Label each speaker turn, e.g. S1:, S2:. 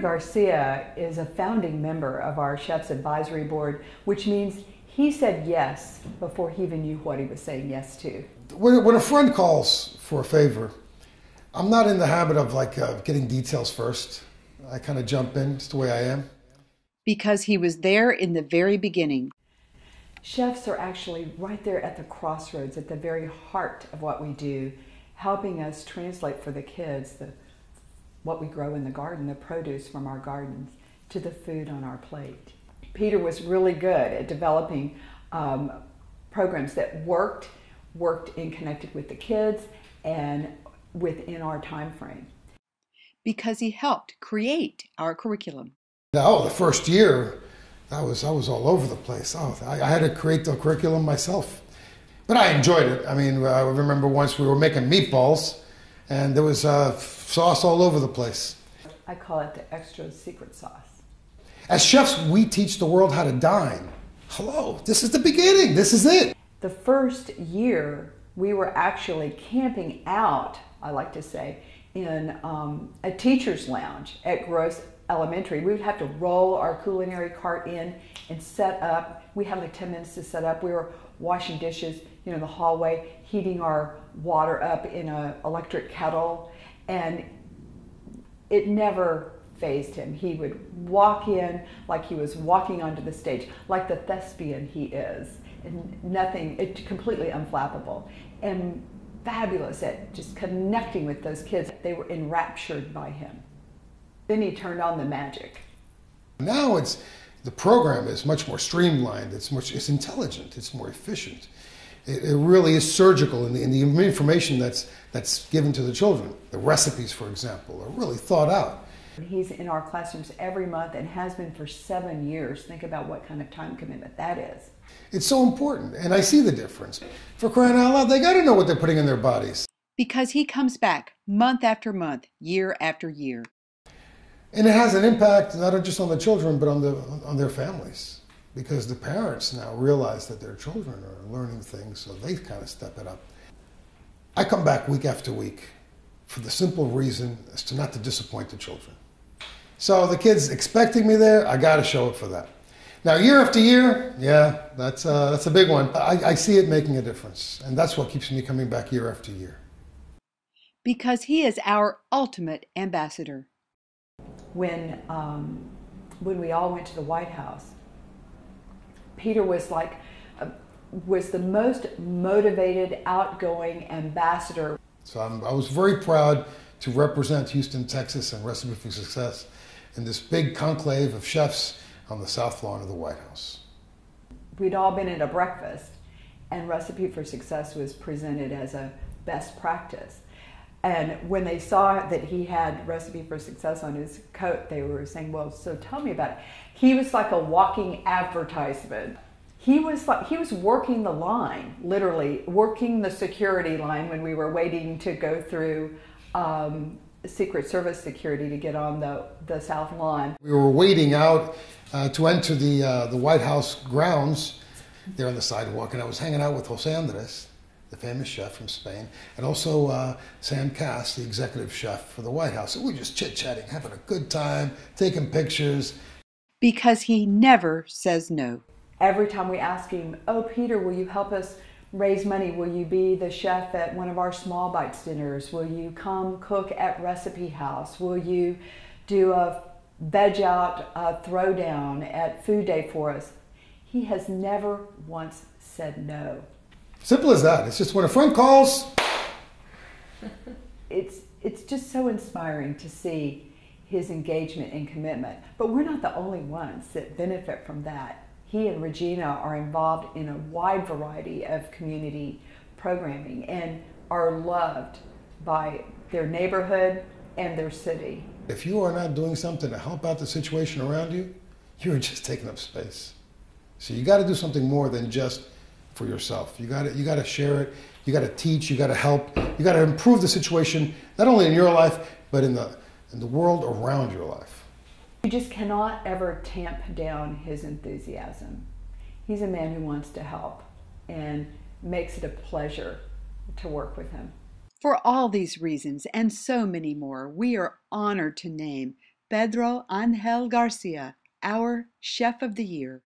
S1: Garcia is a founding member of our Chef's Advisory Board, which means he said yes before he even knew what he was saying yes to.
S2: When a friend calls for a favor, I'm not in the habit of getting details first. I kind of jump in, it's the way I am.
S3: Because he was there in the very beginning.
S1: Chefs are actually right there at the crossroads, at the very heart of what we do, helping us translate for the kids what we grow in the garden, the produce from our gardens, to the food on our plate. Peter was really good at developing programs that worked and connected with the kids and within our time frame.
S3: Because he helped create our curriculum.
S2: Now, the first year, I was all over the place. I had to create the curriculum myself. But I enjoyed it. I mean, I remember once we were making meatballs, and there was sauce all over the place.
S1: I call it the extra secret sauce.
S2: As chefs, we teach the world how to dine. Hello, this is the beginning. This is it.
S1: The first year, we were actually camping out, I like to say, in a teacher's lounge at Gross Elementary. We would have to roll our culinary cart in and set up. We had like 10 minutes to set up. We were washing dishes, in the hallway, heating our water up in an electric kettle, and it never fazed him. He would walk in like he was walking onto the stage, like the thespian he is, and it's completely unflappable, and fabulous at just connecting with those kids. They were enraptured by him. Then he turned on the magic.
S2: Now the program is much more streamlined. It's intelligent. It's more efficient. It really is surgical in the information that's given to the children. The recipes, for example, are really thought out.
S1: He's in our classrooms every month and has been for 7 years. Think about what kind of time commitment that is.
S2: It's so important, and I see the difference. For crying out loud, they got to know what they're putting in their bodies.
S3: Because he comes back month after month, year after year.
S2: And it has an impact not just on the children, but on their families. Because the parents now realize that their children are learning things, so they kind of step it up. I come back week after week for the simple reason as to not to disappoint the children. So the kids expecting me there, I got to show up for that. Now, year after year, yeah, that's a big one. I see it making a difference, and that's what keeps me coming back year after year.
S3: Because he is our ultimate ambassador.
S1: When we all went to the White House, Peter was the most motivated, outgoing ambassador.
S2: So I was very proud to represent Houston, Texas, and Recipe for Success in this big conclave of chefs on the South Lawn of the White House.
S1: We'd all been at a breakfast, and Recipe for Success was presented as a best practice. And when they saw that he had Recipe for Success on his coat, they were saying, well, so tell me about it. He was like a walking advertisement. He was working the line, literally working the security line when we were waiting to go through Secret Service security to get on the South Lawn.
S2: We were waiting out to enter the White House grounds there on the sidewalk, and I was hanging out with Jose Andres, the famous chef from Spain, and also Sam Cass, the executive chef for the White House. So we were just chit-chatting, having a good time, taking pictures.
S3: Because he never says no.
S1: Every time we ask him, oh, Peter, will you help us raise money? Will you be the chef at one of our Small Bites dinners? Will you come cook at Recipe House? Will you do a veg out throwdown at Food Day for us? He has never once said no.
S2: Simple as that. It's just when a friend calls.
S1: It's just so inspiring to see his engagement and commitment. But we're not the only ones that benefit from that. He and Regina are involved in a wide variety of community programming and are loved by their neighborhood and their city.
S2: If you are not doing something to help out the situation around you, you're just taking up space. So you got to do something more than just for yourself. You got to share it. You got to teach. You got to help. You got to improve the situation, not only in your life, but in the world around your life.
S1: You just cannot ever tamp down his enthusiasm. He's a man who wants to help and makes it a pleasure to work with him.
S3: For all these reasons and so many more, we are honored to name Pedro Angel Garcia, our Chef of the Year.